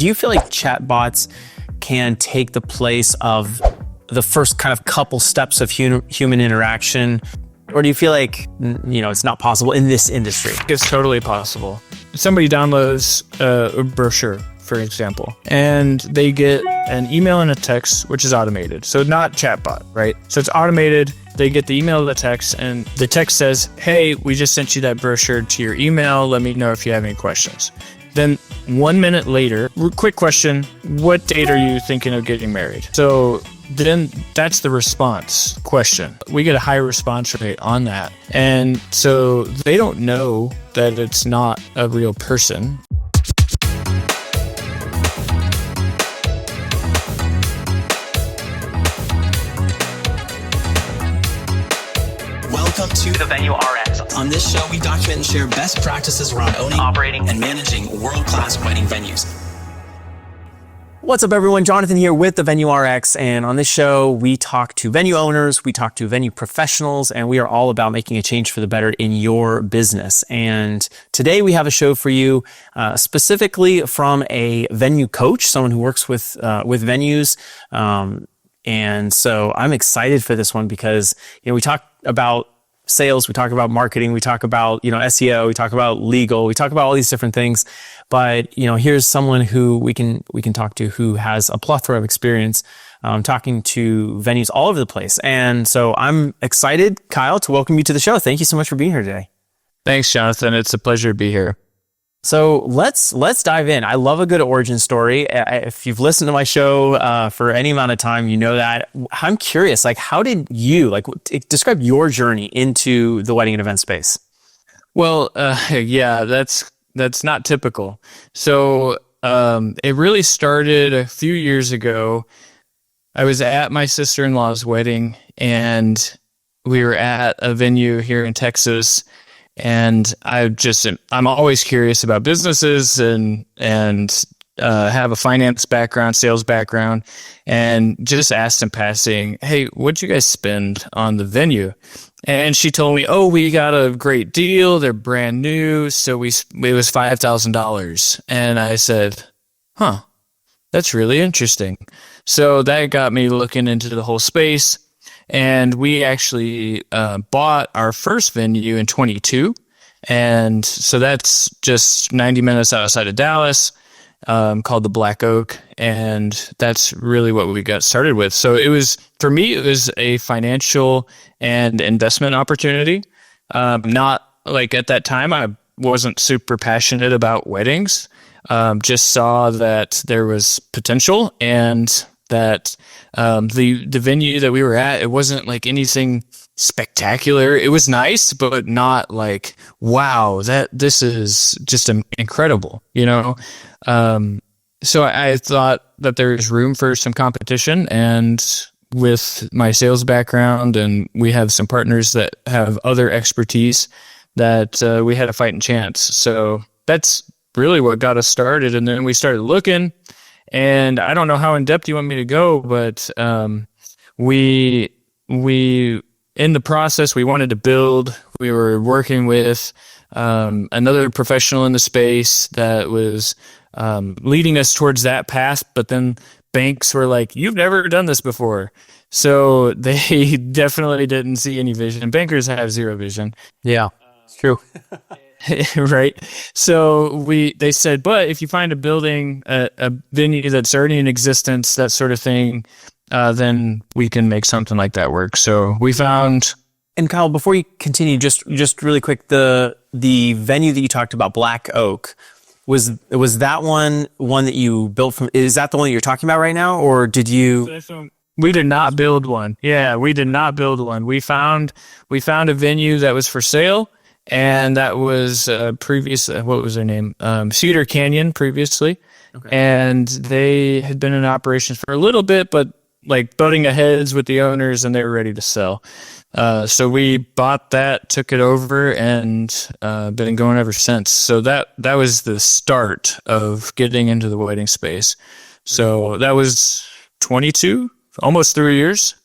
Do you feel like chatbots can take the place of the first kind of couple steps of human interaction? Or do you feel like, it's not possible in this industry? It's totally possible. Somebody downloads a brochure, for example, and they get an email and a text, which is automated. So not chatbot, right? So it's automated. They get the email, the text, and the text says, hey, we just sent you that brochure to your email. Let me know if you have any questions. Then 1 minute later, quick question, what date are you thinking of getting married? So then that's the response question. We get a high response rate on that. And so they don't know that it's not a real person. Welcome to the Venue RX. On this show, we document and share best practices around owning, operating, and managing world-class wedding venues. What's up, everyone? Jonathan here with the Venue RX, and on this show, we talk to venue owners, we talk to venue professionals, and we are all about making a change for the better in your business. And today we have a show for you specifically from a venue coach, someone who works with venues. And so I'm excited for this one because, we talk about sales, we talk about marketing, we talk about, SEO, we talk about legal, we talk about all these different things. But, here's someone who we can talk to who has a plethora of experience talking to venues all over the place. And so I'm excited, Kyle, to welcome you to the show. Thank you so much for being here today. Thanks, Jonathan. It's a pleasure to be here. So let's dive in. I love a good origin story. If you've listened to my show for any amount of time, you know that. I'm curious, how did you, describe your journey into the wedding and event space? Well, yeah, that's not typical. So it really started a few years ago. I was at my sister-in-law's wedding, and we were at a venue here in Texas. And I'm always curious about businesses and have a finance background, sales background, and just asked in passing, hey, what'd you guys spend on the venue? And she told me, oh, we got a great deal. They're brand new. So it was $5,000. And I said, that's really interesting. So that got me looking into the whole space. And we actually bought our first venue in 22. And so that's just 90 minutes outside of Dallas, called the Black Oak. And that's really what we got started with. So for me, it was a financial and investment opportunity. Not at that time, I wasn't super passionate about weddings. Just saw that there was potential and that the venue that we were at, it wasn't anything spectacular. It was nice, but not wow, this is just incredible, So I thought that there's room for some competition, and with my sales background, and we have some partners that have other expertise, that we had a fighting chance. So that's really what got us started. And then we started looking. And I don't know how in depth you want me to go, but we in the process, we wanted to build. We were working with another professional in the space that was leading us towards that path. But then banks were like, "You've never done this before," so they definitely didn't see any vision. Bankers have zero vision. Yeah, it's true. Right. So they said, but if you find a building, a venue that's already in existence, that sort of thing, then we can make something like that work. So we found. And Kyle, before you continue, just really quick, the venue that you talked about, Black Oak, was that one that you built from? Is that the one that you're talking about right now, or did you? We did not build one. Yeah, we did not build one. We found a venue that was for sale. And that was previous, what was their name? Cedar Canyon previously. Okay. And they had been in operations for a little bit, but butting heads with the owners, and they were ready to sell. So we bought that, took it over, and been going ever since. So that was the start of getting into the wedding space. So that was 22, almost 3 years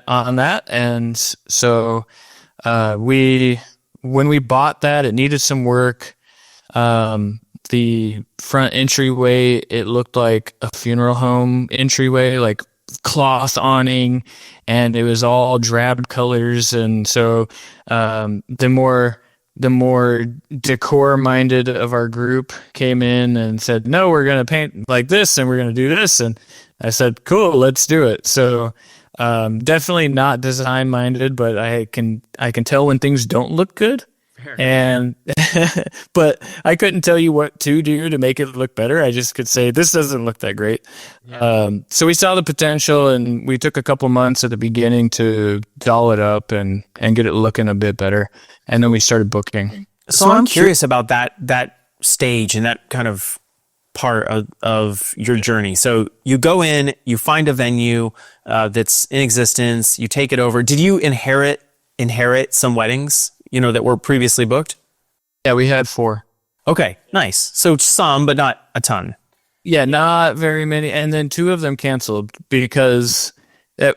on that. And so when we bought that, it needed some work. the front entryway, it looked like a funeral home entryway, like cloth awning, and it was all drab colors. And so the more decor minded of our group came in and said, no, we're going to paint like this and we're going to do this. And I said, cool, let's do it. So definitely not design minded, but I can tell when things don't look good. And but I couldn't tell you what to do to make it look better. I just could say this doesn't look that great. Yeah. So we saw the potential, and we took a couple months at the beginning to doll it up and get it looking a bit better. And then we started booking. So I'm curious about that stage and that kind of part of your journey. So you go in, you find a venue that's in existence, you take it over. Did you inherit some weddings, that were previously booked? Yeah, we had 4. Okay, nice. So some, but not a ton. Yeah, not very many. And then 2 of them canceled because we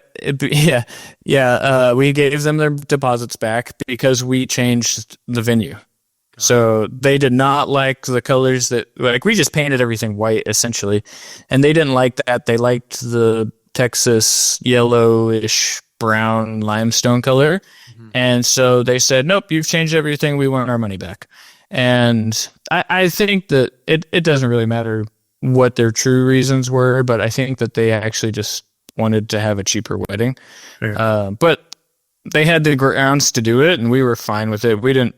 gave them their deposits back because we changed the venue. So they did not like the colors we just painted everything white essentially. And they didn't like that. They liked the Texas yellowish brown limestone color. Mm-hmm. And so they said, nope, you've changed everything. We want our money back. And I think that it doesn't really matter what their true reasons were, but I think that they actually just wanted to have a cheaper wedding. Yeah. But they had the grounds to do it, and we were fine with it.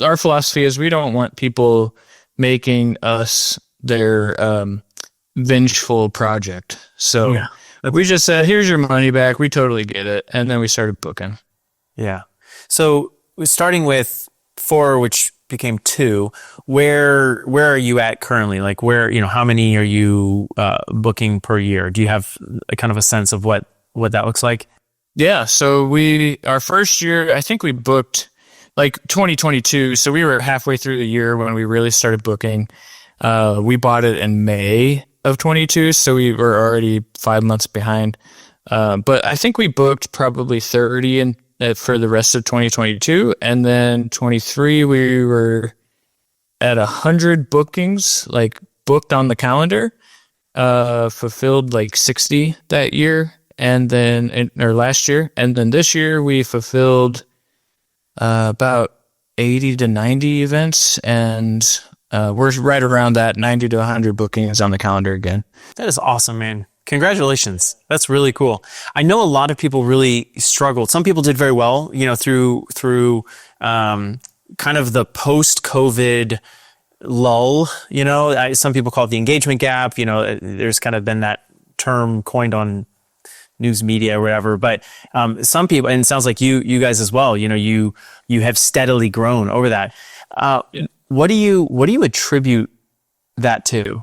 Our philosophy is we don't want people making us their vengeful project. So yeah. We just said, here's your money back. We totally get it. And then we started booking. Yeah. So starting with 4, which became 2, where are you at currently? Like how many are you booking per year? Do you have a kind of a sense of what that looks like? Yeah. So our first year, I think we booked like 2022. So we were halfway through the year when we really started booking. We bought it in May of 22, so we were already 5 months behind. But I think we booked probably 30 for the rest of 2022, and then 23 we were at 100 bookings, like booked on the calendar. Fulfilled like 60 that year, and then or last year, and then this year we fulfilled about 80 to 90 events, and we're right around that 90 to 100 bookings on the calendar again. That is awesome, man. Congratulations. That's really cool. I know a lot of people really struggled. Some people did very well, through kind of the post-COVID lull, some people call it the engagement gap. There's kind of been that term coined on news media or whatever, but some people, and it sounds like you guys as well, you have steadily grown over that. What do you attribute that to?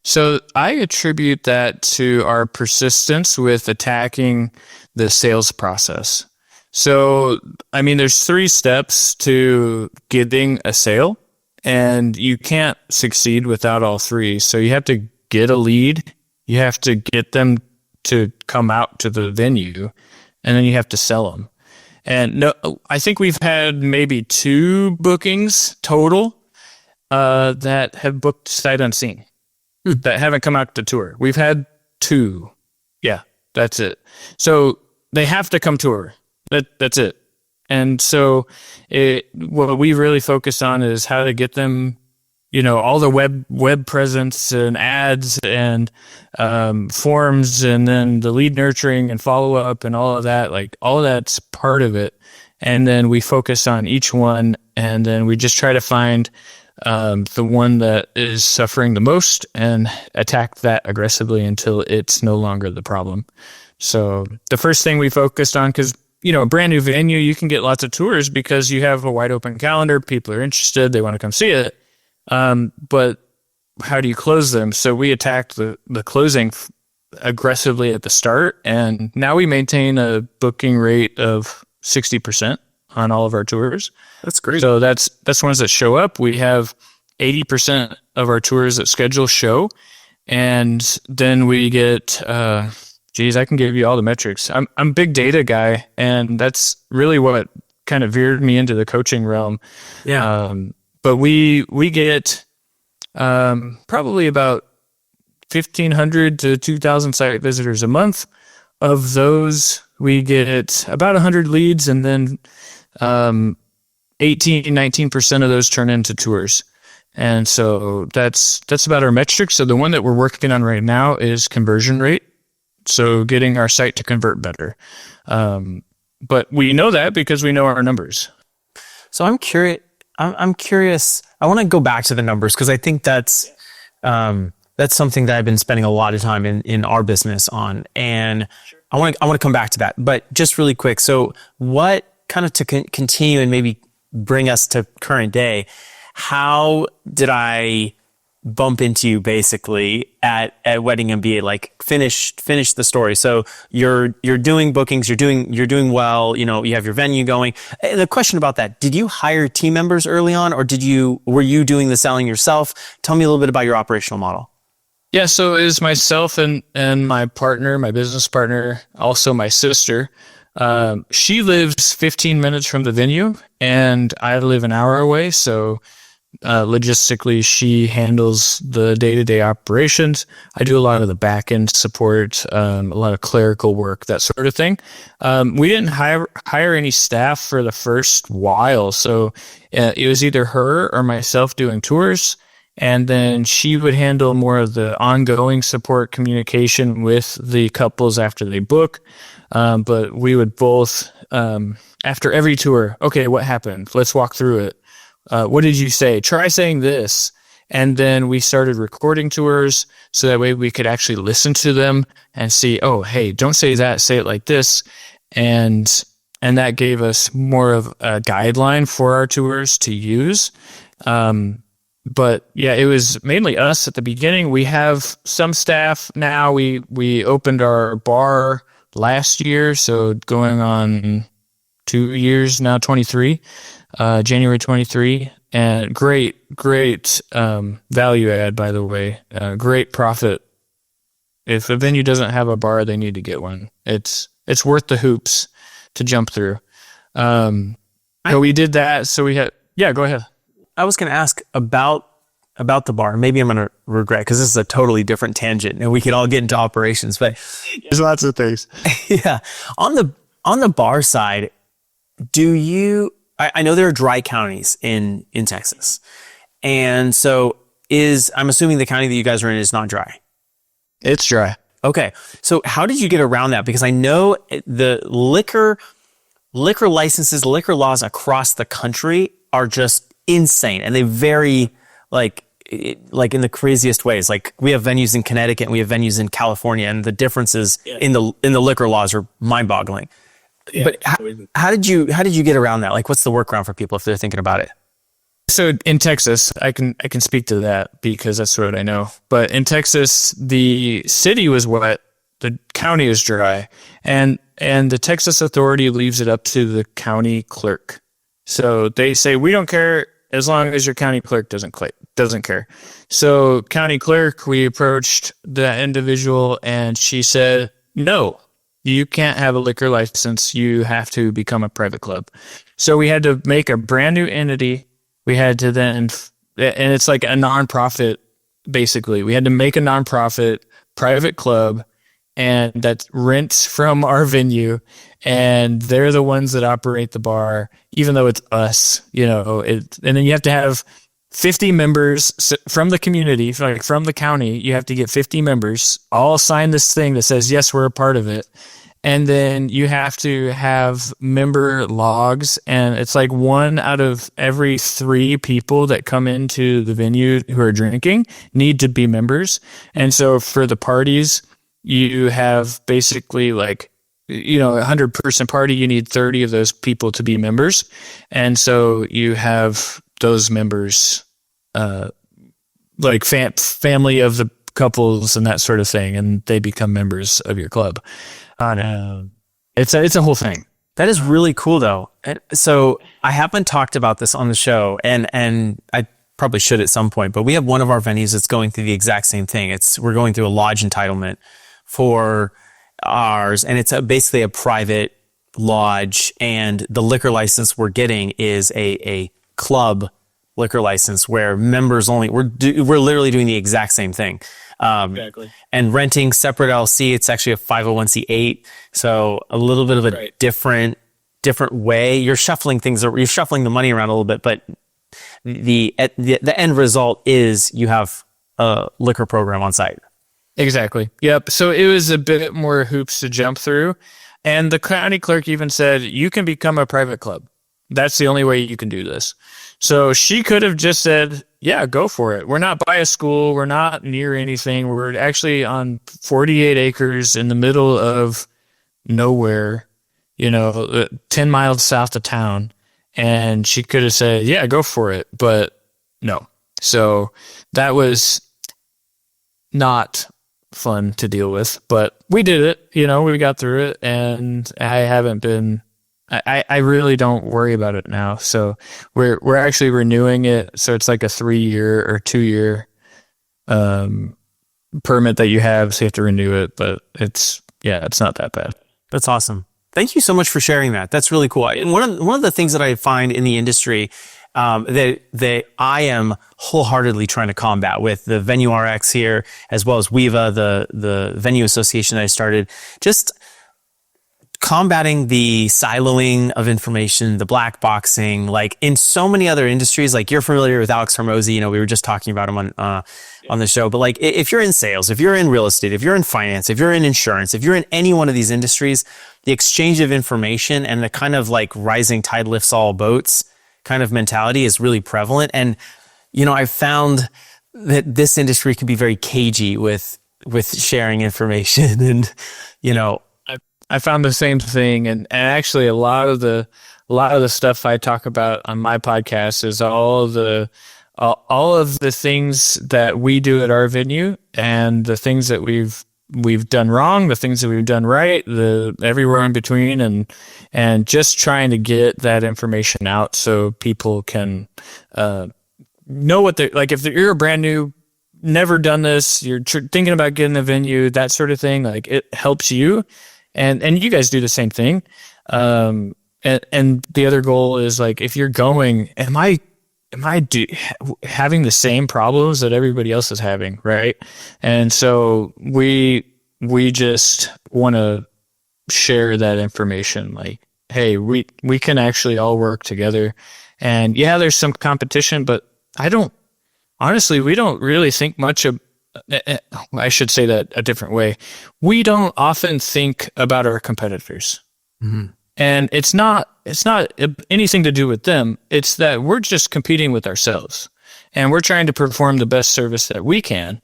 So I attribute that to our persistence with attacking the sales process. So, I mean, there's 3 steps to getting a sale, and you can't succeed without all 3. So you have to get a lead, you have to get them to come out to the venue, and then you have to sell them. And no, I think we've had maybe 2 bookings total that have booked sight unseen, that haven't come out to tour. We've had 2. Yeah, that's it. So they have to come tour. That's it. And so what we really focus on is how to get them, all the web presence and ads and forms, and then the lead nurturing and follow up and all of that. Like all of that's part of it. And then we focus on each one, and then we just try to find the one that is suffering the most and attack that aggressively until it's no longer the problem. So the first thing we focused on, because a brand new venue, you can get lots of tours because you have a wide open calendar. People are interested. They want to come see it. But how do you close them? So we attacked the closing aggressively at the start, and now we maintain a booking rate of 60% on all of our tours. That's great. So that's ones that show up. We have 80% of our tours that schedule show, and then we get, I can give you all the metrics. I'm a big data guy, and that's really what kind of veered me into the coaching realm. Yeah. But we get probably about 1,500 to 2,000 site visitors a month. Of those, we get about 100 leads, and then 19% of those turn into tours. And so that's about our metrics. So the one that we're working on right now is conversion rate. So getting our site to convert better. But we know that because we know our numbers. So I'm curious. I'm curious. I want to go back to the numbers because I think that's something that I've been spending a lot of time in our business on, and I want to come back to that. But just really quick. So what kind of to continue and maybe bring us to current day? How did I bump into you basically at Wedding MBA? Like finish the story. So you're doing bookings, you're doing well, you have your venue going. And the question about that, did you hire team members early on, or were you doing the selling yourself? Tell me a little bit about your operational model. Yeah, so it was myself and my partner, my business partner, also my sister. She lives 15 minutes from the venue and I live an hour away. So logistically, she handles the day-to-day operations. I do a lot of the back-end support, a lot of clerical work, that sort of thing. We didn't hire any staff for the first while. So it was either her or myself doing tours. And then she would handle more of the ongoing support communication with the couples after they book. But we would both, after every tour, okay, what happened? Let's walk through it. What did you say? Try saying this. And then we started recording tours so that way we could actually listen to them and see, oh, hey, don't say that, say it like this. And that gave us more of a guideline for our tours to use. But yeah, it was mainly us at the beginning. We have some staff now. We opened our bar last year, so going on 2 years now, 23, January 23, and great value add, by the way, great profit. If a venue doesn't have a bar, they need to get one. It's worth the hoops to jump through. We did that, so we had. Yeah, go ahead. I was going to ask about the bar. Maybe I'm going to regret because this is a totally different tangent, and we could all get into operations. But there's lots of things. Yeah, on the bar side, do you? I know there are dry counties in Texas, and so I'm assuming the county that you guys are in is not dry. It's dry. Okay, so how did you get around that? Because I know the liquor licenses, liquor laws across the country are just insane, and they vary like in the craziest ways. Like we have venues in Connecticut and we have venues in California, and the differences in the liquor laws are mind-boggling. Yeah, but how did you get around that? Like, what's the workaround for people if they're thinking about it? So in Texas, I can speak to that because that's what I know. But in Texas, the city was wet, the county is dry, and the Texas authority leaves it up to the county clerk. So they say, we don't care as long as your county clerk doesn't care. So county clerk, we approached that individual and she said, no, you can't have a liquor license. You have to become a private club. So we had to make a brand new entity. We had to then, and it's like a nonprofit, basically. We had to make a nonprofit private club, and that rents from our venue, and they're the ones that operate the bar, even though it's us, and then you have to have 50 members from the community, like from the county. You have to get 50 members all sign this thing that says, yes, we're a part of it. And then you have to have member logs, and it's like 1 out of every 3 people that come into the venue who are drinking need to be members. And so for the parties, you have basically like, a 100-person party, you need 30 of those people to be members. And so you have those members, like family of the couples and that sort of thing, and they become members of your club. It's a whole thing. That is really cool, though. So I haven't talked about this on the show, and I probably should at some point, but we have one of our venues that's going through the exact same thing. We're going through a lodge entitlement for ours, and it's basically a private lodge, and the liquor license we're getting is a club liquor license where members only, we're literally doing the exact same thing. Exactly. And renting separate LLC, it's actually a 501c8. So a little bit of a different way. You're shuffling you're shuffling the money around a little bit, but the end result is you have a liquor program on site. Exactly. Yep. So it was a bit more hoops to jump through. And the county clerk even said, you can become a private club. That's the only way you can do this. So she could have just said, yeah, go for it. We're not by a school. We're not near anything. We're actually on 48 acres in the middle of nowhere, 10 miles south of town. And she could have said, yeah, go for it. But no. So that was not fun to deal with, but we did it, we got through it, and I really don't worry about it now. So we're actually renewing it. So it's like a 3-year or 2-year permit that you have. So you have to renew it, but it's not that bad. That's awesome. Thank you so much for sharing that. That's really cool. And one of the things that I find in the industry that I am wholeheartedly trying to combat with the Venue RX here, as well as WEVA, the venue association that I started, just combating the siloing of information, the black boxing, like in so many other industries. Like, you're familiar with Alex Hormozy, we were just talking about him on the show, but like, if you're in sales, if you're in real estate, if you're in finance, if you're in insurance, if you're in any one of these industries, the exchange of information and the kind of like rising tide lifts all boats kind of mentality is really prevalent. And, I've found that this industry can be very cagey with sharing information and, I found the same thing. And actually a lot of the stuff I talk about on my podcast is all of the things that we do at our venue and the things that we've done wrong, the things that we've done right, the everywhere in between, and just trying to get that information out so people can know what they're like. If you're a brand new, never done this, you're thinking about getting a venue, that sort of thing, like, it helps you, and you guys do the same thing. And the other goal is, like, if you're going, am I having the same problems that everybody else is having, right? And so we just want to share that information, like, hey, we can actually all work together. And yeah, there's some competition, but we don't really think much of, I should say that a different way. We don't often think about our competitors. Mm-hmm. And it's not anything to do with them. It's that we're just competing with ourselves, and we're trying to perform the best service that we can.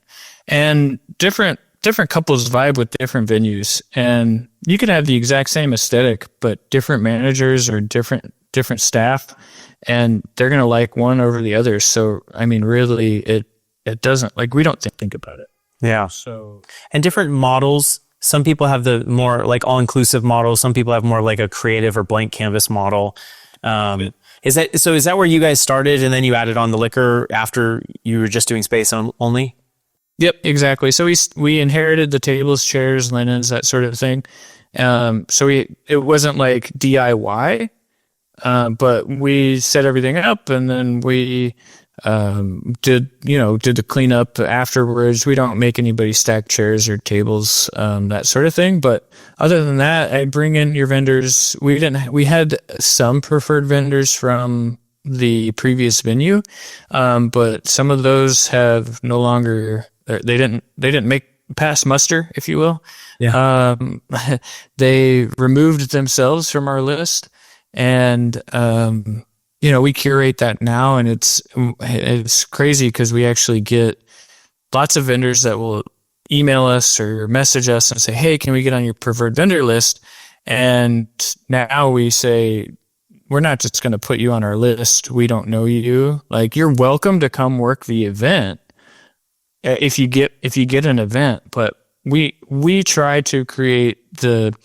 And different couples vibe with different venues, and you can have the exact same aesthetic, but different managers or different staff, and they're going to like one over the other. So, I mean, really, it doesn't, like, we don't think about it. Yeah. So, and different models. Some people have the more like all-inclusive model. Some people have more like a creative or blank canvas model. Is that where you guys started, and then you added on the liquor after you were just doing space only? Yep, exactly. So we inherited the tables, chairs, linens, that sort of thing. So it wasn't like DIY, but we set everything up, and then we did the cleanup afterwards. We don't make anybody stack chairs or tables, that sort of thing. But other than that, I bring in your vendors. We had some preferred vendors from the previous venue, but some of those have no longer, they didn't make pass muster, if you will. Yeah. They removed themselves from our list, and we curate that now, and it's crazy because we actually get lots of vendors that will email us or message us and say, hey, can we get on your preferred vendor list? And now we say, we're not just going to put you on our list. We don't know you. Like, you're welcome to come work the event if you get an event, but we try to create the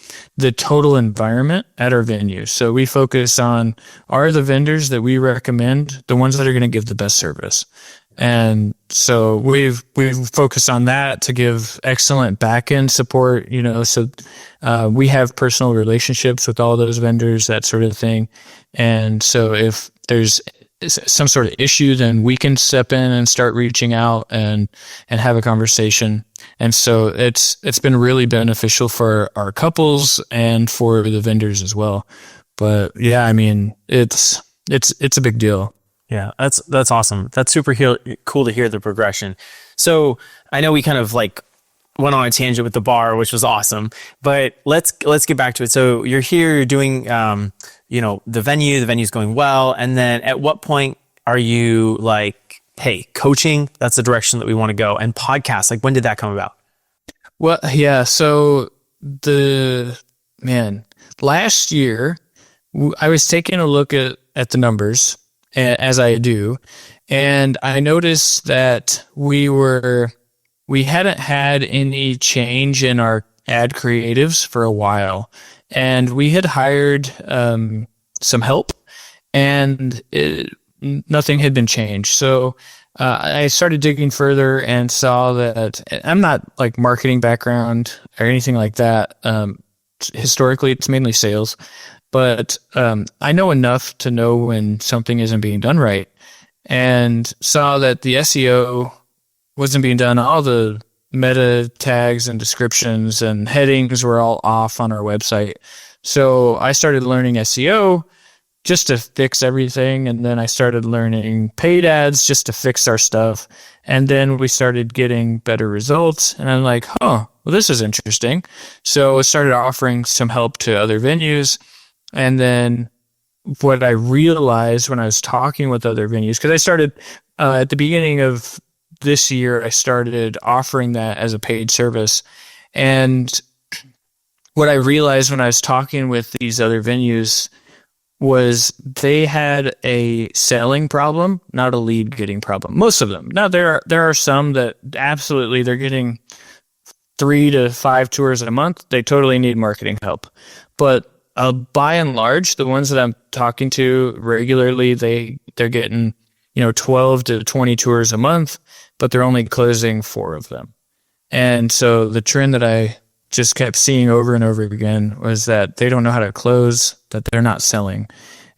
total environment at our venue. So we focus on, are the vendors that we recommend the ones that are going to give the best service? And so we've focused on that to give excellent back-end support, so we have personal relationships with all those vendors, that sort of thing. And so if there's some sort of issue, then we can step in and start reaching out and have a conversation. And so it's been really beneficial for our couples and for the vendors as well. But yeah, I mean, it's a big deal. Yeah, that's awesome. That's super cool to hear the progression. So I know we kind of like went on a tangent with the bar, which was awesome, but let's get back to it. So you're here, you're doing, the venue's going well. And then at what point are you like, hey, coaching, that's the direction that we want to go, and podcasts, like when did that come about? Well, yeah. So last year I was taking a look at the numbers, as I do, and I noticed that we hadn't had any change in our ad creatives for a while, and we had hired some help, and nothing had been changed. So I started digging further and saw that I'm not like marketing background or anything like that. Historically, it's mainly sales, but I know enough to know when something isn't being done right, and saw that the SEO wasn't being done. All the meta tags and descriptions and headings were all off on our website. So I started learning SEO just to fix everything. And then I started learning paid ads just to fix our stuff. And then we started getting better results. And I'm like, well, this is interesting. So I started offering some help to other venues. And then what I realized when I was talking with other venues, because I started at the beginning of this year, I started offering that as a paid service. And what I realized when I was talking with these other venues was they had a selling problem, not a lead getting problem. Most of them. Now there are some that absolutely they're getting 3 to 5 tours a month. They totally need marketing help. But by and large, the ones that I'm talking to regularly, they're getting 12 to 20 tours a month, but they're only closing 4 of them. And so the trend that I just kept seeing over and over again was that they don't know how to close, that they're not selling.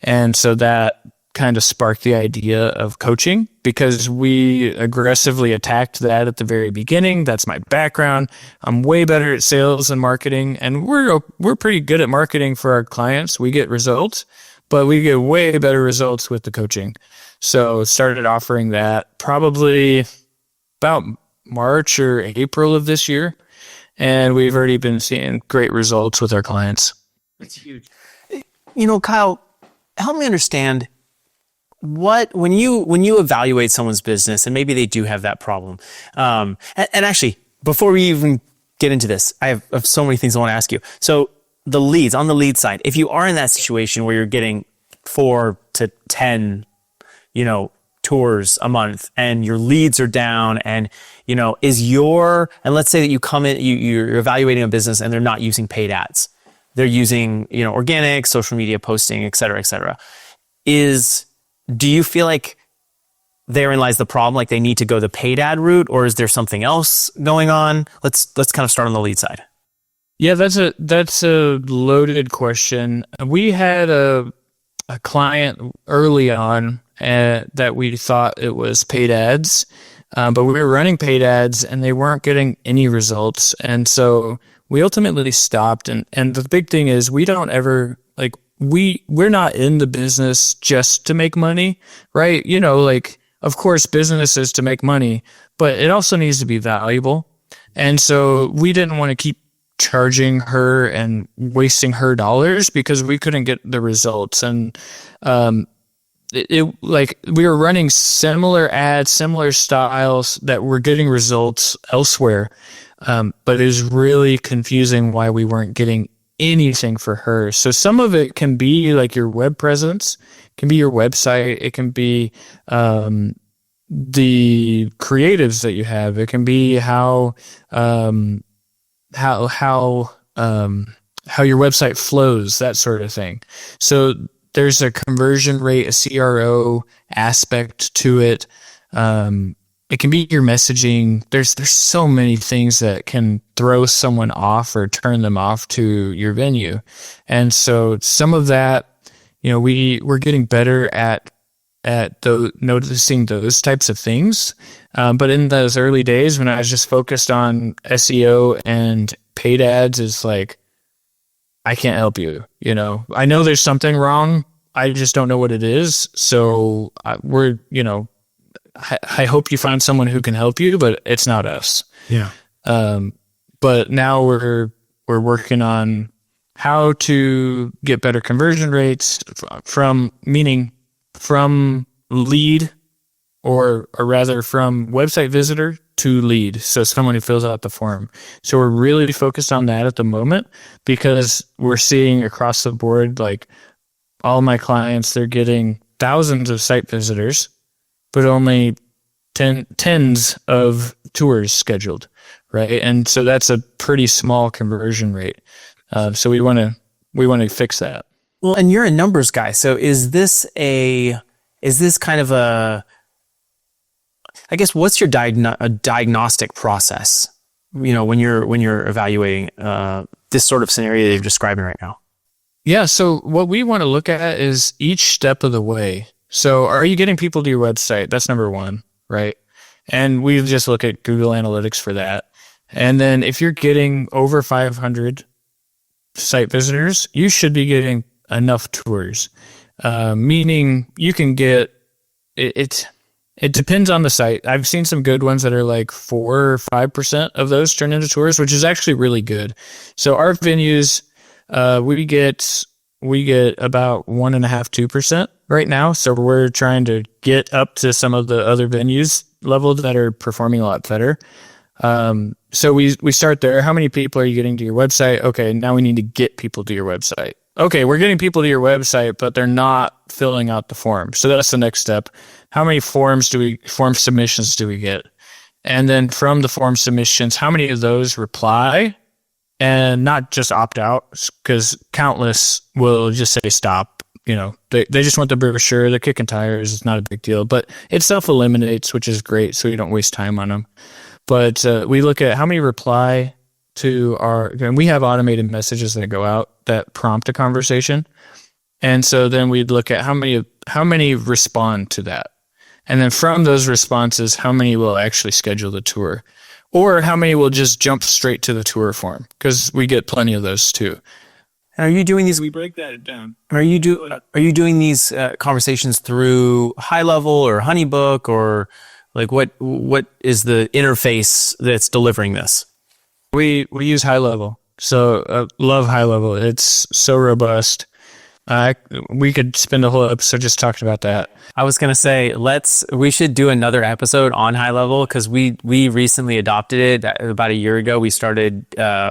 And so that kind of sparked the idea of coaching, because we aggressively attacked that at the very beginning. That's my background. I'm way better at sales and marketing, and we're pretty good at marketing for our clients. We get results, but we get way better results with the coaching. So started offering that probably about March or April of this year. And we've already been seeing great results with our clients. That's huge. Kyle, help me understand when you evaluate someone's business, and maybe they do have that problem. And actually, before we even get into this, I have so many things I want to ask you. So on the lead side, if you are in that situation where you're getting 4 to 10, tours a month, and your leads are down, and and let's say that you come in, you're evaluating a business and they're not using paid ads, they're using organic social media posting, et cetera, et cetera. Do you feel like therein lies the problem, like they need to go the paid ad route, or is there something else going on? Let's kind of start on the lead side. Yeah, that's a loaded question. We had a client early on that we thought it was paid ads, but we were running paid ads and they weren't getting any results. And so we ultimately stopped. And the big thing is we don't ever, we're not in the business just to make money, right? Of course, business is to make money, but it also needs to be valuable. And so we didn't want to keep charging her and wasting her dollars because we couldn't get the results. And we were running similar ads, similar styles that were getting results elsewhere, but it was really confusing why we weren't getting anything for her. So some of it can be like your web presence, can be your website, it can be the creatives that you have, it can be how your website flows, that sort of thing. So there's a conversion rate, a CRO aspect to it. It can be your messaging. There's so many things that can throw someone off or turn them off to your venue. And so some of that, we're getting better at at noticing those types of things. But in those early days when I was just focused on SEO and paid ads, is like, I can't help you. You know, I know there's something wrong. I just don't know what it is. So we're, you know, I hope you find someone who can help you, but it's not us. Yeah. But now we're working on how to get better conversion rates from lead or rather from website visitor to lead. So someone who fills out the form. So we're really focused on that at the moment because we're seeing across the board, like all my clients, they're getting thousands of site visitors, but only tens of tours scheduled. Right. And so that's a pretty small conversion rate. So we want to fix that. Well, and you're a numbers guy. So is this kind of I guess, what's your diagnostic process, you know, when you're evaluating this sort of scenario that you're describing right now? Yeah. So what we want to look at is each step of the way. So are you getting people to your website? That's number one, right? And we just look at Google Analytics for that. And then if you're getting over 500 site visitors, you should be getting enough tours, meaning you can get it. It depends on the site. I've seen some good ones that are like 4 or 5% of those turn into tours, which is actually really good. So our venues, we get about 1.5–2% right now. So we're trying to get up to some of the other venues level that are performing a lot better. So we start there. How many people are you getting to your website? Okay, now we need to get people to your website. Okay, we're getting people to your website, but they're not filling out the form. So that's the next step. How many form submissions do we get? And then from the form submissions, how many of those reply and not just opt out? Because countless will just say stop. You know, they just want the brochure. They're kicking tires. It's not a big deal, but it self-eliminates, which is great. So you don't waste time on them. But we look at how many reply to and we have automated messages that go out that prompt a conversation. And so then we'd look at how many respond to that. And then from those responses, how many will actually schedule the tour, or how many will just jump straight to the tour form? Because we get plenty of those too. And are you doing these? We break that down. Are you doing these conversations through High Level or Honeybook, or like what is the interface that's delivering this? We use High Level. So love High Level. It's so robust. We could spend a whole episode just talking about that. I was going to say, we should do another episode on High Level because we recently adopted it about a year ago. We started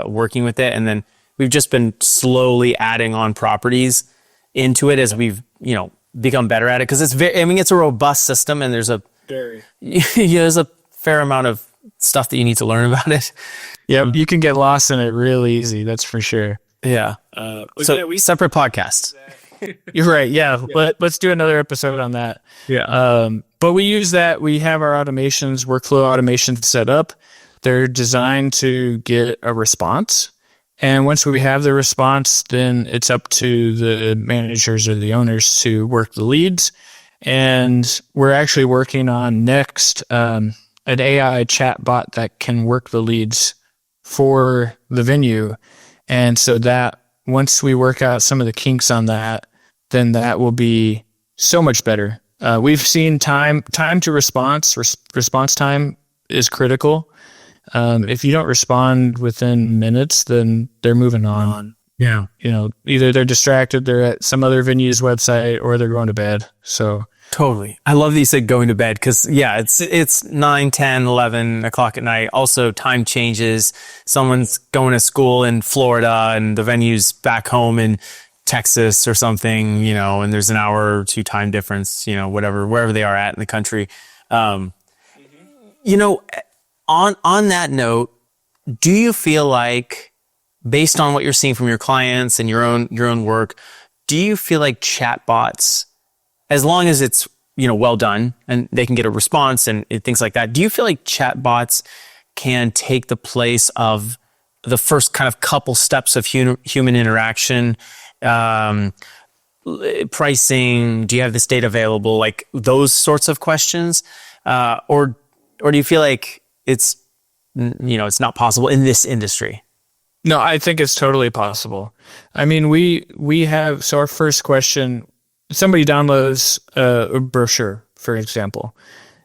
working with it, and then we've just been slowly adding on properties into it as we've, you know, become better at it. Because it's a robust system, and there's a fair amount of stuff that you need to learn about it. Yeah, you can get lost in it real easy. That's for sure. Yeah. Separate podcasts. You're right. Yeah. Let's do another episode on that. Yeah. But we use that. We have our workflow automations set up. They're designed to get a response. And once we have the response, then it's up to the managers or the owners to work the leads. And we're actually working on next an AI chat bot that can work the leads for the venue. And so that once we work out some of the kinks on that, then that will be so much better. We've seen time to response time is critical. If you don't respond within minutes, then they're moving on. Yeah. You know, either they're distracted, they're at some other venue's website, or they're going to bed. So totally. I love that you said going to bed because, yeah, it's 9, 10, 11 o'clock at night. Also, time changes. Someone's going to school in Florida and the venue's back home in Texas or something, you know, and there's an hour or two time difference, you know, wherever they are at in the country. You know, on that note, do you feel like, based on what you're seeing from your clients and your own work, do you feel like chatbots, as long as it's, you know, well done and they can get a response and things like that, do you feel like chatbots can take the place of the first kind of couple steps of human interaction? pricing? Do you have this data available? Like those sorts of questions, or do you feel like it's it's not possible in this industry? No, I think it's totally possible. I mean, we have, so our first question, somebody downloads a brochure, for example,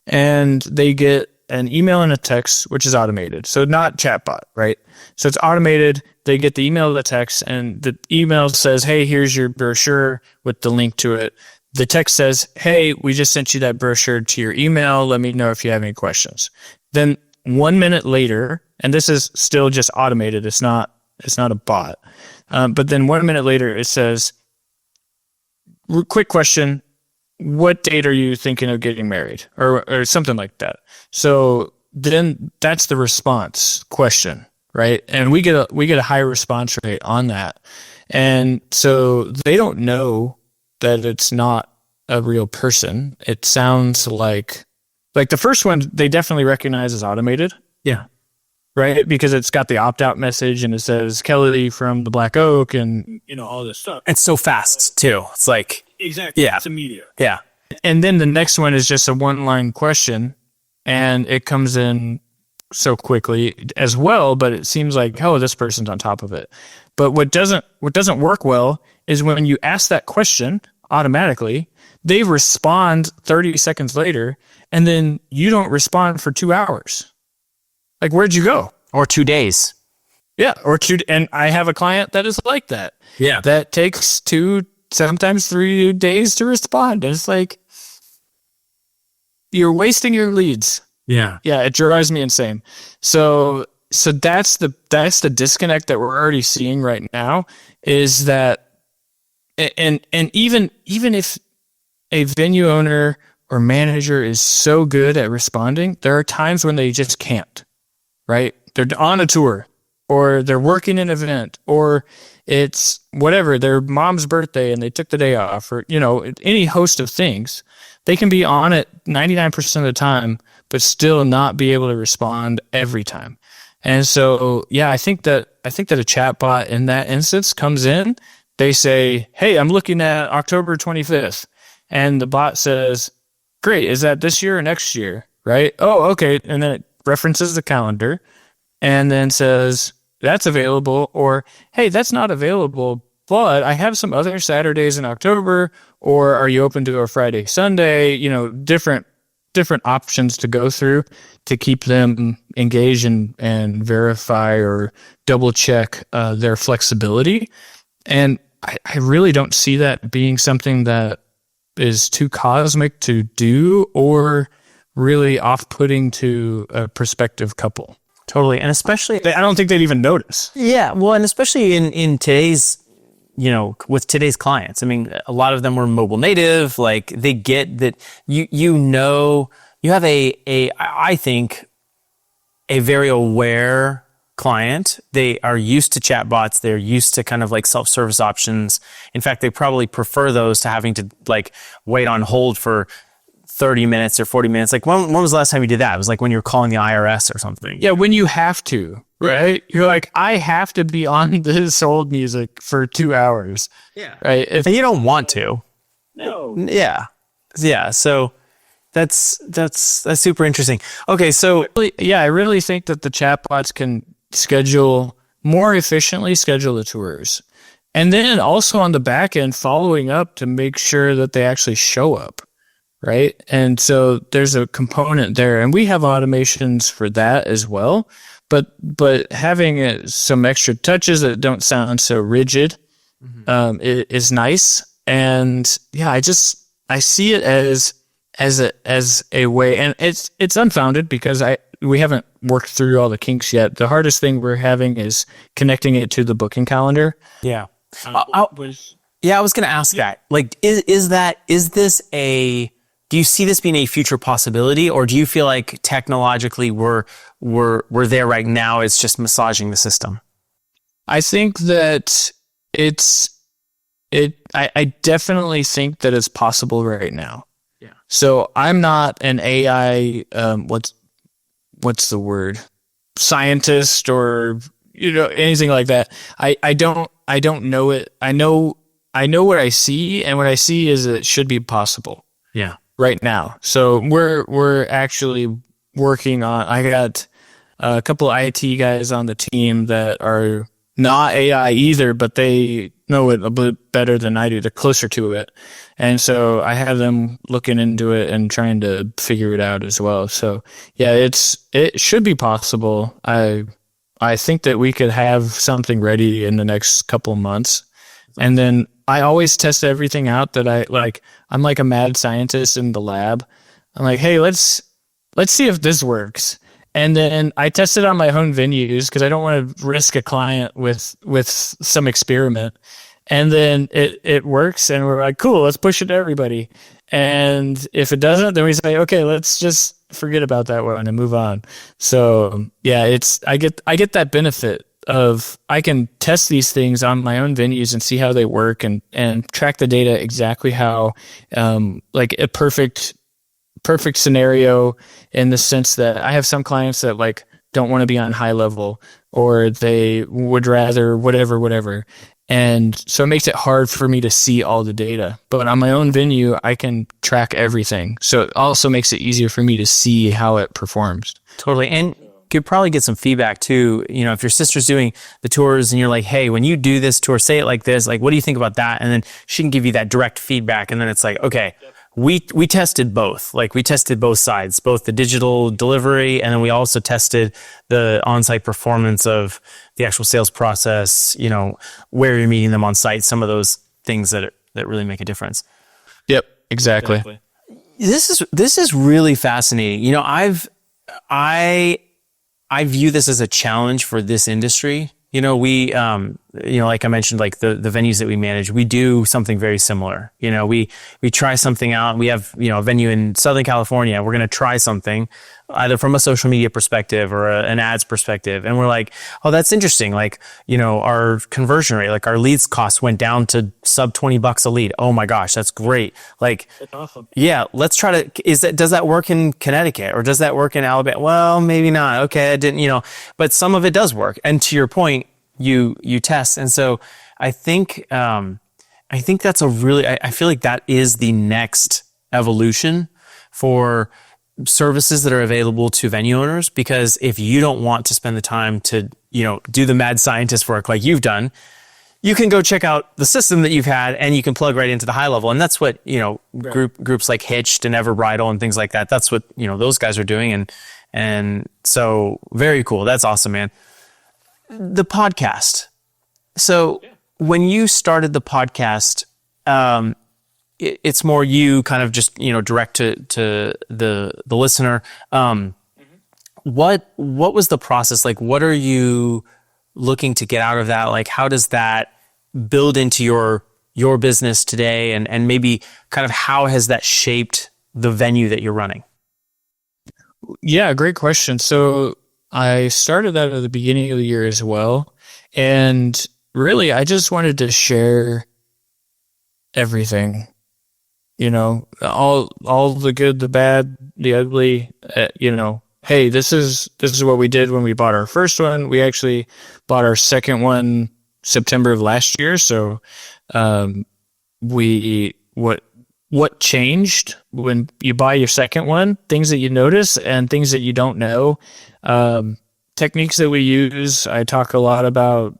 and they get an email and a text, which is automated. So not chatbot, right? So it's automated. They get the email, the text, and the email says, hey, here's your brochure with the link to it. The text says, hey, we just sent you that brochure to your email. Let me know if you have any questions. Then 1 minute later, and this is still just automated. It's not a bot. But then 1 minute later, it says, quick question. What date are you thinking of getting married, or something like that? So then that's the response question, right? And we get a high response rate on that. And so they don't know that it's not a real person. It sounds like the first one, they definitely recognize as automated. Yeah. Right? Because it's got the opt-out message and it says Kelly from the Black Oak and all this stuff. It's so fast too. It's like, exactly. Yeah. It's immediate. Yeah. And then the next one is just a one-line question, and it comes in so quickly as well, but it seems like, oh, this person's on top of it. But what doesn't work well is when you ask that question automatically, they respond 30 seconds later, and then you don't respond for 2 hours. Like, where'd you go? Or 2 days. Yeah, and I have a client that is like that. Yeah. That takes 2, sometimes 3 days to respond. And it's like, you're wasting your leads. Yeah. Yeah, it drives me insane. So that's the disconnect that we're already seeing right now, is that, and even if a venue owner or manager is so good at responding, there are times when they just can't, right? They're on a tour, or they're working an event, or it's whatever, their mom's birthday and they took the day off, or, any host of things. They can be on it 99% of the time, but still not be able to respond every time. And so, yeah, I think that a chatbot in that instance comes in, they say, hey, I'm looking at October 25th. And the bot says, great, is that this year or next year? Right? Oh, okay. And then it references the calendar and then says, that's available, or, hey, that's not available, but I have some other Saturdays in October, or are you open to a Friday, Sunday? Different options to go through to keep them engaged and verify or double check their flexibility. And I really don't see that being something that is too cosmic to do or really off-putting to a prospective couple. Totally. And especially, I don't think they'd even notice. yeah, well, and especially in today's, with today's clients. I mean, a lot of them were mobile native. Like, they get that you have I think, a very aware client. They are used to chatbots. They're used to kind of like self-service options. In fact, they probably prefer those to having to like wait on hold for 30 minutes or 40 minutes. Like, when was the last time you did that? It was like when you were calling the IRS or something. Yeah, when you have to, right? You're like, I have to be on this hold music for 2 hours. Yeah. Right? And you don't want to. No. Yeah. Yeah. So that's super interesting. Okay. So Yeah, I really think that the chatbots can more efficiently schedule the tours. And then also on the back end, following up to make sure that they actually show up. Right. And so there's a component there, and we have automations for that as well. But having some extra touches that don't sound so rigid is nice. And yeah, I see it as a way, and it's unfounded because we haven't worked through all the kinks yet. The hardest thing we're having is connecting it to the booking calendar. yeah. I was going to ask that. Like, do you see this being a future possibility, or do you feel like technologically we're there right now? It's just massaging the system. I think that I definitely think that it's possible right now. Yeah. So I'm not an AI, what's the word? Scientist or, anything like that. I don't know it. I know I know what I see, and what I see is it should be possible. Yeah. Right now. So we're actually working on. I got a couple of IT guys on the team that are not AI either, but they know it a bit better than I do. They're closer to it. And so I have them looking into it and trying to figure it out as well. So yeah, it should be possible. I think that we could have something ready in the next couple of months. And then I always test everything out that I like. I'm like a mad scientist in the lab. I'm like, hey, let's see if this works. And then I test it on my own venues because I don't want to risk a client with some experiment. And then it works, and we're like, cool, let's push it to everybody. And if it doesn't, then we say, okay, let's just forget about that one and move on. So yeah, I get that benefit of I can test these things on my own venues and see how they work and track the data exactly how like a perfect scenario, in the sense that I have some clients that like don't want to be on high level, or they would rather whatever. And so it makes it hard for me to see all the data. But on my own venue, I can track everything. So it also makes it easier for me to see how it performs. Totally. And could probably get some feedback too. You know, if your sister's doing the tours and you're like, hey, when you do this tour, say it like this, like, what do you think about that? And then she can give you that direct feedback. And then it's like, okay, we tested both. Like, we tested both sides, both the digital delivery, and then we also tested the on-site performance of the actual sales process, you know, where you're meeting them on site, some of those things that really make a difference. Yep, exactly. This is really fascinating. You know, I view this as a challenge for this industry. You know, we, you know, like I mentioned, like the venues that we manage, we do something very similar. You know, we try something out. We have, you know, a venue in Southern California. We're going to try something either from a social media perspective or an ads perspective. And we're like, oh, that's interesting. Like, you know, our conversion rate, like our leads cost went down to sub $20 a lead. Oh my gosh, that's great. Like, that's awesome. Yeah, let's try to, does that work in Connecticut or does that work in Alabama? Well, maybe not. Okay, I didn't, you know, but some of it does work. And to your point, you test. And so I think that's I feel like that is the next evolution for services that are available to venue owners, because if you don't want to spend the time to, you know, do the mad scientist work like you've done, you can go check out the system that you've had and you can plug right into the high level. And that's what, you know, groups like Hitched and Ever Bridal and things like that. That's what, you know, those guys are doing. And so very cool. That's awesome, man. The podcast. So when you started the podcast, it's more you kind of just, you know, direct to the listener. What was the process? Like, what are you looking to get out of that? Like, how does that build into your business today? And maybe kind of how has that shaped the venue that you're running? Yeah, great question. So I started that at the beginning of the year as well. And really, I just wanted to share everything, you know, all the good, the bad, the ugly, you know, hey, this is what we did when we bought our first one. We actually bought our second one September of last year. So, what changed when you buy your second one, things that you notice and things that you don't know, techniques that we use. I talk a lot about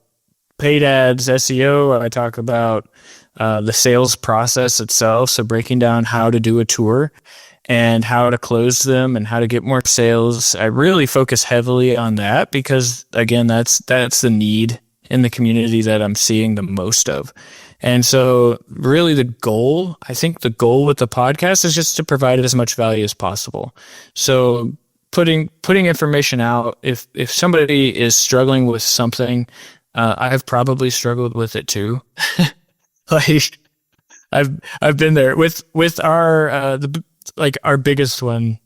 paid ads, SEO. I talk about the sales process itself. So breaking down how to do a tour and how to close them and how to get more sales. I really focus heavily on that because, again, that's the need in the community that I'm seeing the most of. And so really I think the goal with the podcast is just to provide as much value as possible. So putting information out, if somebody is struggling with something, I've probably struggled with it too. Like I've been there with our our biggest one,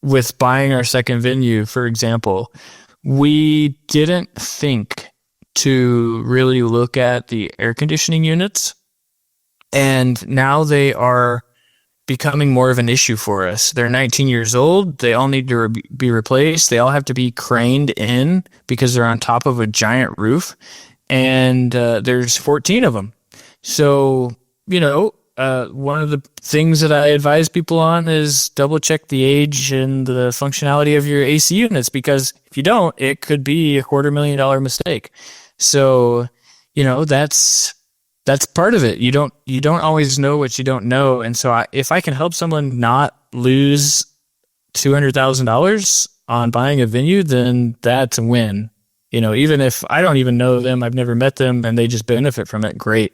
with buying our second venue, for example. We didn't think to really look at the air conditioning units, and now they are becoming more of an issue for us. They're 19 years old. They all need to be replaced. They all have to be craned in because they're on top of a giant roof. and there's 14 of them. So, one of the things that I advise people on is double check the age and the functionality of your AC units, because if you don't, it could be $250,000 mistake. So, that's part of it. You don't always know what you don't know. And so if I can help someone not lose $200,000 on buying a venue, then that's a win. Even if I don't even know them, I've never met them, and they just benefit from it, great.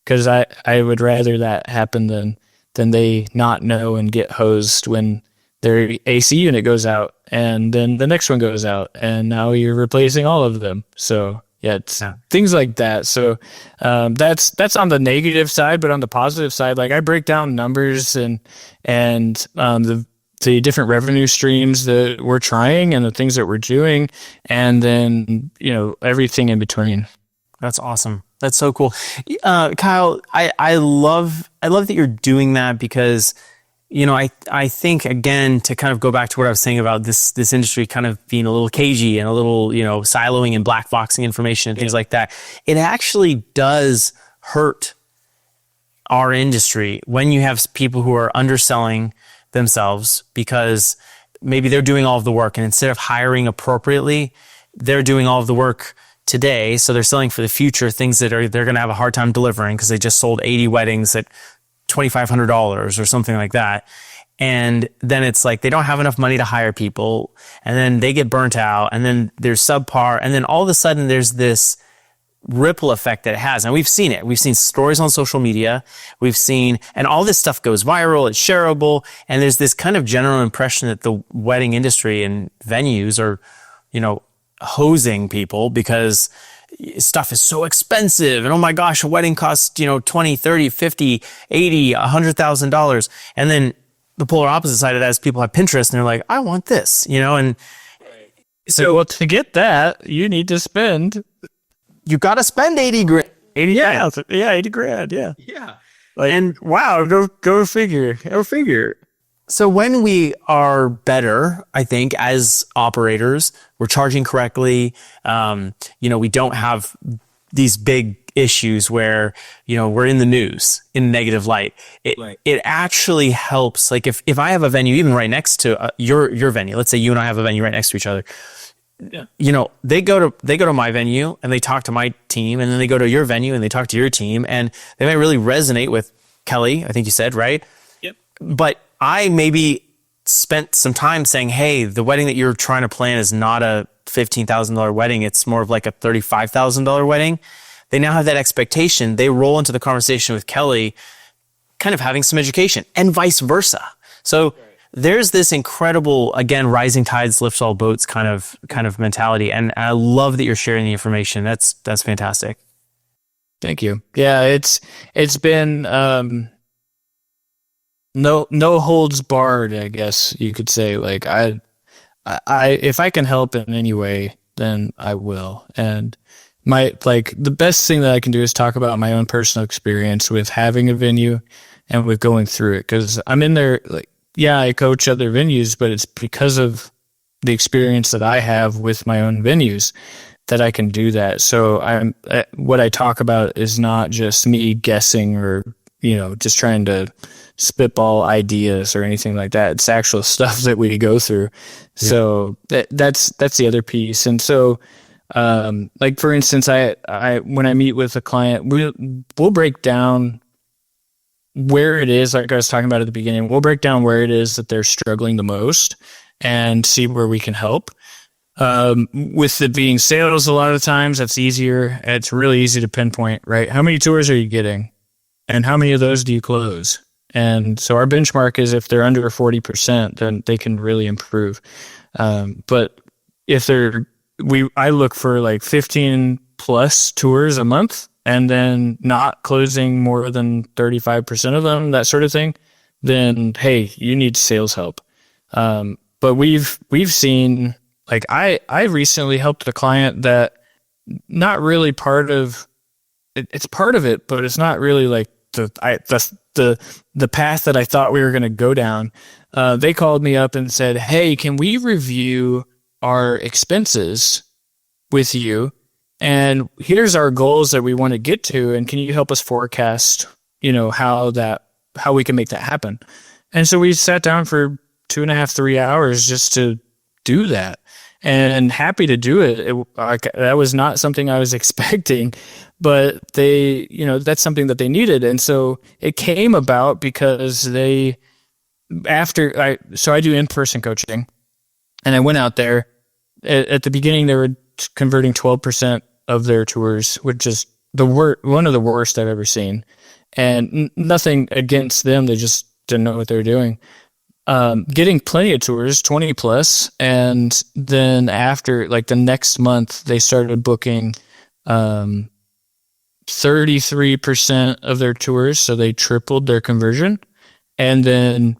Because I would rather that happen than they not know and get hosed when their AC unit goes out, and then the next one goes out, and now you're replacing all of them. So yeah, it's things like that. So that's on the negative side, but on the positive side, like I break down numbers and the different revenue streams that we're trying and the things that we're doing, and then everything in between. That's awesome. That's so cool. Kyle, I love that you're doing that, because, I think, again, to kind of go back to what I was saying about this industry kind of being a little cagey and a little, siloing and black boxing information and things like that, it actually does hurt our industry when you have people who are underselling themselves because maybe they're doing all of the work, and instead of hiring appropriately, they're doing all of the work today. So they're selling for the future things that they're going to have a hard time delivering because they just sold 80 weddings at $2,500 or something like that. And then it's like they don't have enough money to hire people, and then they get burnt out, and then there's subpar, and then all of a sudden there's this ripple effect that it has. And we've seen it. We've seen stories on social media. And all this stuff goes viral, it's shareable, and there's this kind of general impression that the wedding industry and venues are, hosing people because stuff is so expensive, and oh my gosh, a wedding costs, $20, $30, $50, $80, $100,000. And then the polar opposite side of that is people have Pinterest and they're like, I want this, and so to get that, you need to spend. You got to spend 80 grand. 80 grand. Yeah. Yeah. And wow, go figure. So when we are better, I think, as operators, we're charging correctly. We don't have these big issues where, we're in the news in negative light. It actually helps. Like if I have a venue even right next to your venue, let's say you and I have a venue right next to each other. Yeah. They go to my venue and they talk to my team, and then they go to your venue and they talk to your team, and they might really resonate with Kelly, I think you said, right? Yep. But I maybe spent some time saying, hey, the wedding that you're trying to plan is not a $15,000 wedding. It's more of like a $35,000 wedding. They now have that expectation. They roll into the conversation with Kelly, kind of having some education, and vice versa. So there's this incredible, again, rising tides lifts all boats kind of mentality. And I love that you're sharing the information. That's fantastic. Thank you. Yeah, it's been no holds barred, I guess you could say. Like I if I can help in any way, then I will. And the best thing that I can do is talk about my own personal experience with having a venue and with going through it, because I'm in there. Like, yeah, I coach other venues, but it's because of the experience that I have with my own venues that I can do that. So what I talk about is not just me guessing or just trying to spitball ideas or anything like that. It's actual stuff that we go through. Yeah. So that's the other piece. And so, like for instance, I when I meet with a client, we'll break down where it is, like I was talking about at the beginning. We'll break down where it is that they're struggling the most and see where we can help. With it being sales, a lot of the times that's easier. It's really easy to pinpoint, right? How many tours are you getting? And how many of those do you close? And so our benchmark is if they're under 40%, then they can really improve. But if I look for like 15 plus tours a month and then not closing more than 35% of them, that sort of thing, then, hey, you need sales help. But we've seen, like I recently helped a client that not really it's part of it, but it's not really like the path that I thought we were going to go down. They called me up and said, hey, can we review our expenses with you And here's our goals that we want to get to. And can you help us forecast, how we can make that happen? And so we sat down for 2.5, 3 hours just to do that, and happy to do it. That was not something I was expecting, but that's something that they needed. And so it came about because I do in-person coaching, and I went out there at the beginning. They were converting 12% of their tours, which is one of the worst I've ever seen. And nothing against them. They just didn't know what they were doing. Getting plenty of tours, 20 plus. And then after, like, the next month, they started booking 33% of their tours. So they tripled their conversion. And then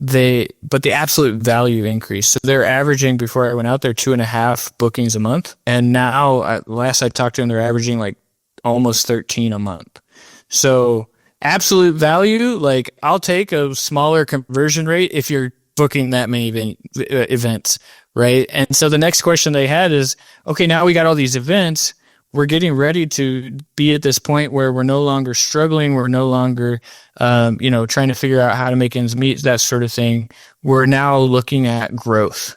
but the absolute value increased. So they're averaging, before I went out there, 2.5 bookings a month. And now, last I talked to them, they're averaging like almost 13 a month. So absolute value, like, I'll take a smaller conversion rate if you're booking that many events, right? And so the next question they had is, okay, now we got all these events. We're getting ready to be at this point where we're no longer struggling. We're no longer, trying to figure out how to make ends meet, that sort of thing. We're now looking at growth.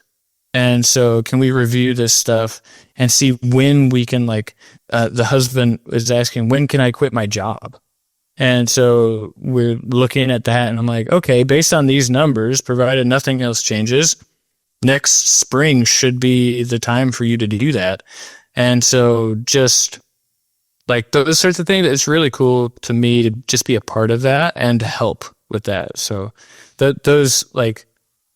And so can we review this stuff and see when we can, the husband is asking, when can I quit my job? And so we're looking at that, and I'm like, okay, based on these numbers, provided nothing else changes, next spring should be the time for you to do that. And so just like those sorts of things, it's really cool to me to just be a part of that and to help with that. So those, like,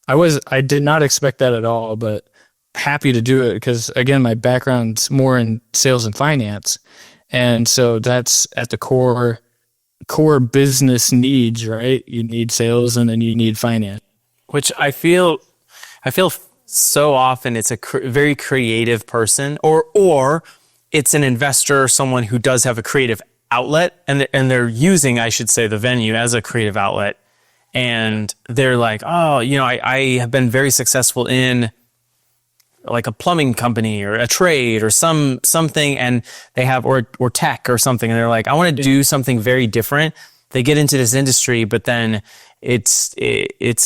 I did not expect that at all, but happy to do it because, again, my background's more in sales and finance. And so that's at the core business needs, right? You need sales and then you need finance. Which I feel so often it's a very creative person, or it's an investor or someone who does have a creative outlet, and they're using, I should say, the venue as a creative outlet. And they're like, oh, I have been very successful in like a plumbing company or a trade or something, and they have, or tech or something. And they're like, I want to do something very different. They get into this industry, but then it's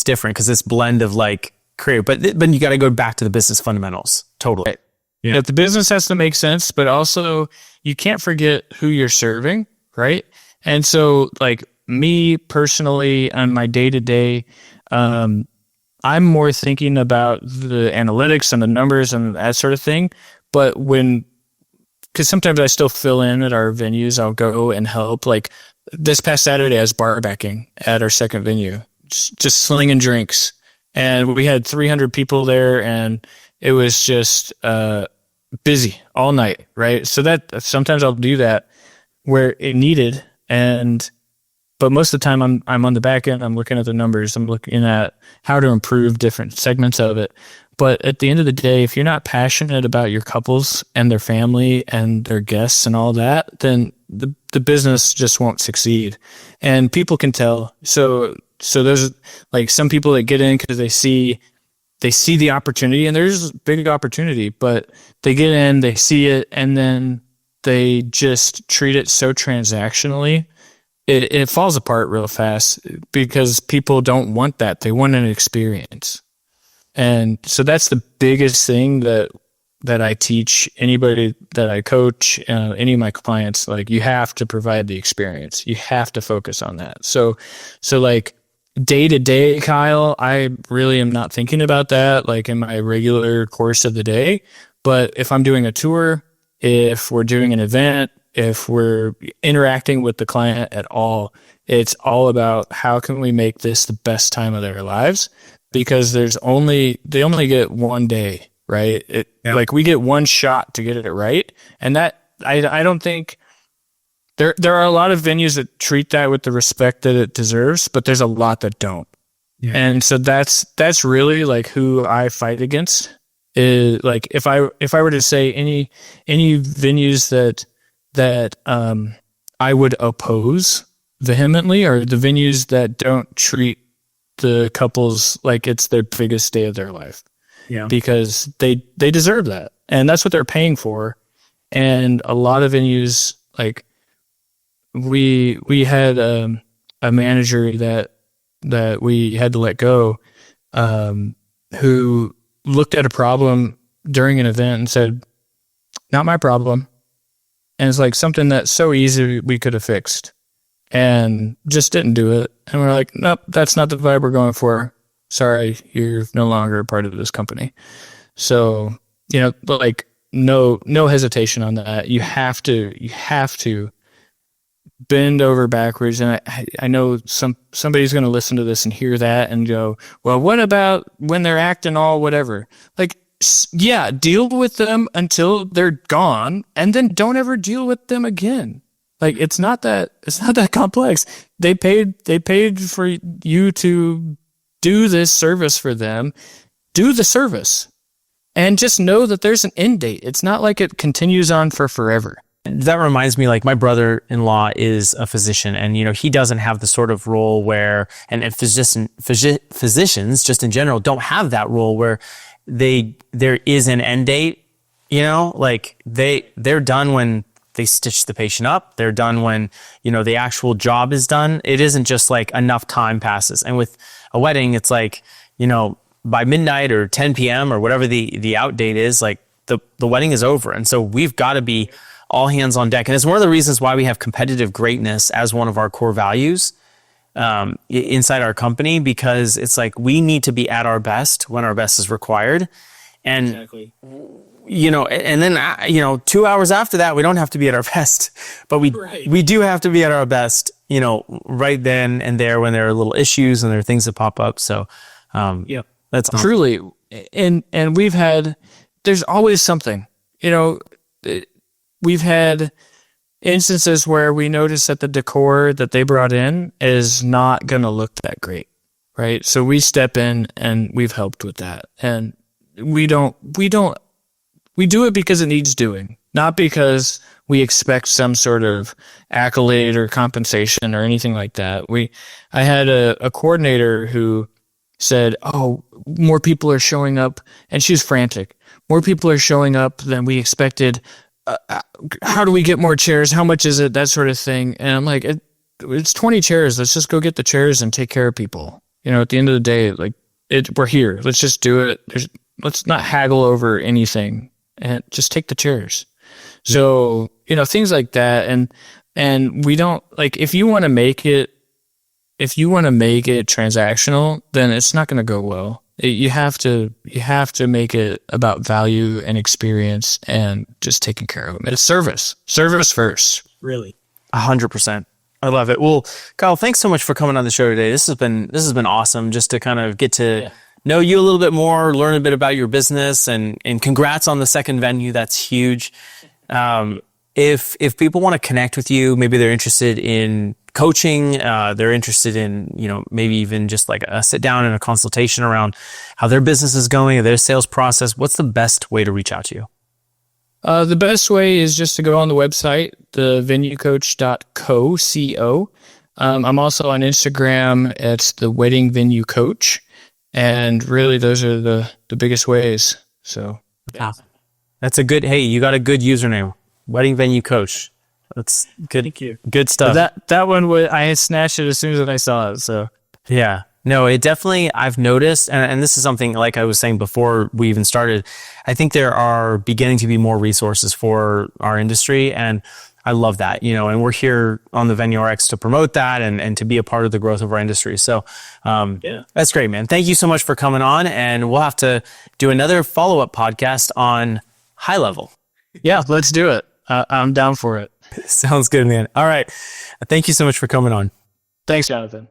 different because this blend of like creative, but you got to go back to the business fundamentals. Totally. Right. Yeah. The business has to make sense, but also you can't forget who you're serving. Right. And so, like, me personally on my day-to-day, I'm more thinking about the analytics and the numbers and that sort of thing. But because sometimes I still fill in at our venues, I'll go and help. Like this past Saturday, I was bar backing at our second venue, just slinging drinks. And we had 300 people there, and it was just busy all night, right? So that sometimes I'll do that where it needed, but most of the time I'm on the back end. I'm looking at the numbers. I'm looking at how to improve different segments of it. But at the end of the day, if you're not passionate about your couples and their family and their guests and all that, then the business just won't succeed. And people can tell. So there's like some people that get in because they see the opportunity, and there's big opportunity, but they get in, they see it, and then they just treat it so transactionally. It falls apart real fast because people don't want that. They want an experience. And so that's the biggest thing that I teach anybody that I coach, any of my clients. Like, you have to provide the experience. You have to focus on that. So like day to day, Kyle, I really am not thinking about that like in my regular course of the day. But if I'm doing a tour, if we're doing an event, if we're interacting with the client at all, it's all about how can we make this the best time of their lives, because they only get one day, right? Like we get one shot to get it right. And that, I don't think there are a lot of venues that treat that with the respect that it deserves, but there's a lot that don't. Yeah. And so that's really like who I fight against. Is like, if I were to say any venues that I would oppose vehemently are the venues that don't treat the couples like it's their biggest day of their life. Yeah. Because they deserve that. And that's what they're paying for. And a lot of venues, like we had a manager that we had to let go, who looked at a problem during an event and said, "Not my problem." And it's like something that's so easy we could have fixed, and just didn't do it. And we're like, "Nope, that's not the vibe we're going for. Sorry, you're no longer a part of this company." So, but like no hesitation on that. You have to bend over backwards. And I know somebody's going to listen to this and hear that and go, "Well, what about when they're acting all whatever?" Like, yeah, deal with them until they're gone, and then don't ever deal with them again. Like, it's not that complex. They paid for you to do this service for them. Do the service, and just know that there's an end date. It's not like it continues on for forever. That reminds me, like, my brother-in-law is a physician, and he doesn't have the sort of role where, and physicians just in general don't have that role where there is an end date. Like they're done when they stitch the patient up. They're done when the actual job is done. It isn't just like enough time passes. And with a wedding, it's like by midnight or 10 p.m. or whatever the out date is, like the wedding is over. And so we've got to be all hands on deck. And it's one of the reasons why we have competitive greatness as one of our core values inside our company, because it's like we need to be at our best when our best is required. And, Exactly. And then, 2 hours after that, we don't have to be at our best, but we do have to be at our best, right then and there when there are little issues and there are things that pop up. So, that's awesome. Truly. And there's always something, we've had instances where we notice that the decor that they brought in is not going to look that great. Right. So we step in and we've helped with that. And we do it because it needs doing, not because we expect some sort of accolade or compensation or anything like that. I had a coordinator who said, "Oh, more people are showing up," and she was frantic. "More people are showing up than we expected. How do we get more chairs? How much is it?" That sort of thing. And I'm like, it's 20 chairs. Let's just go get the chairs and take care of people. At the end of the day, like we're here. Let's just do it. Let's not haggle over anything and just take the chairs. So, things like that. And we don't, like, if you want to make it transactional, then it's not going to go well. You have to make it about value and experience and just taking care of them. It's service first. Really, 100%. I love it. Well, Kyle, thanks so much for coming on the show today. This has been awesome, just to kind of get to know you a little bit more, learn a bit about your business, and congrats on the second venue. That's huge. If people want to connect with you, maybe they're interested in coaching, they're interested in, maybe even just like a sit down and a consultation around how their business is going, or their sales process, what's the best way to reach out to you? The best way is just to go on the website, thevenuecoach.co. I'm also on Instagram. It's the Wedding Venue Coach. And really, those are the biggest ways. So, yeah. That's a good, hey, you got a good username, Wedding Venue Coach. That's good. Thank you. Good stuff. That one I snatched it as soon as I saw it. So, yeah. No, it definitely, I've noticed, and this is something, like I was saying before we even started, I think there are beginning to be more resources for our industry, and I love that, and we're here on the Venue RX to promote that and to be a part of the growth of our industry. So that's great, man. Thank you so much for coming on, and we'll have to do another follow-up podcast on high level. Yeah, let's do it. I'm down for it. Sounds good, man. All right. Thank you so much for coming on. Thanks, Jonathan.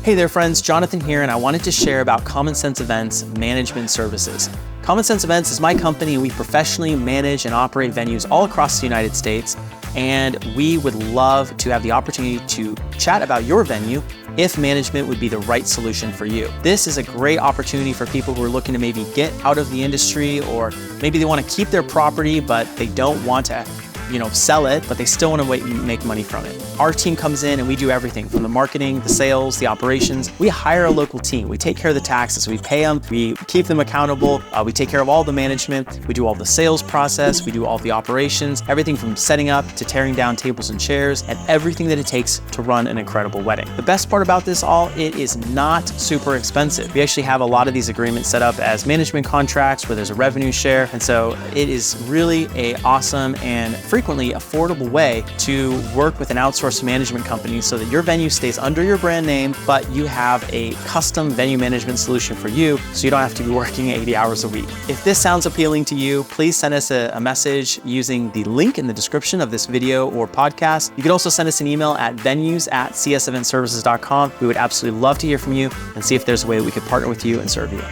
Hey there, friends. Jonathan here, and I wanted to share about Common Sense Events Management Services. Common Sense Events is my company, and we professionally manage and operate venues all across the United States. And we would love to have the opportunity to chat about your venue if management would be the right solution for you. This is a great opportunity for people who are looking to maybe get out of the industry, or maybe they want to keep their property, but they don't want to sell it, but they still want to make money from it. Our team comes in and we do everything from the marketing, the sales, the operations. We hire a local team. We take care of the taxes. We pay them. We keep them accountable. We take care of all the management. We do all the sales process. We do all the operations, everything from setting up to tearing down tables and chairs, and everything that it takes to run an incredible wedding. The best part about this all, it is not super expensive. We actually have a lot of these agreements set up as management contracts where there's a revenue share. And so it is really a awesome and frequently affordable way to work with an outsourced management company so that your venue stays under your brand name, but you have a custom venue management solution for you so you don't have to be working 80 hours a week. If this sounds appealing to you, please send us a message using the link in the description of this video or podcast. You could also send us an email at venues@cseventservices.com. We would absolutely love to hear from you and see if there's a way we could partner with you and serve you.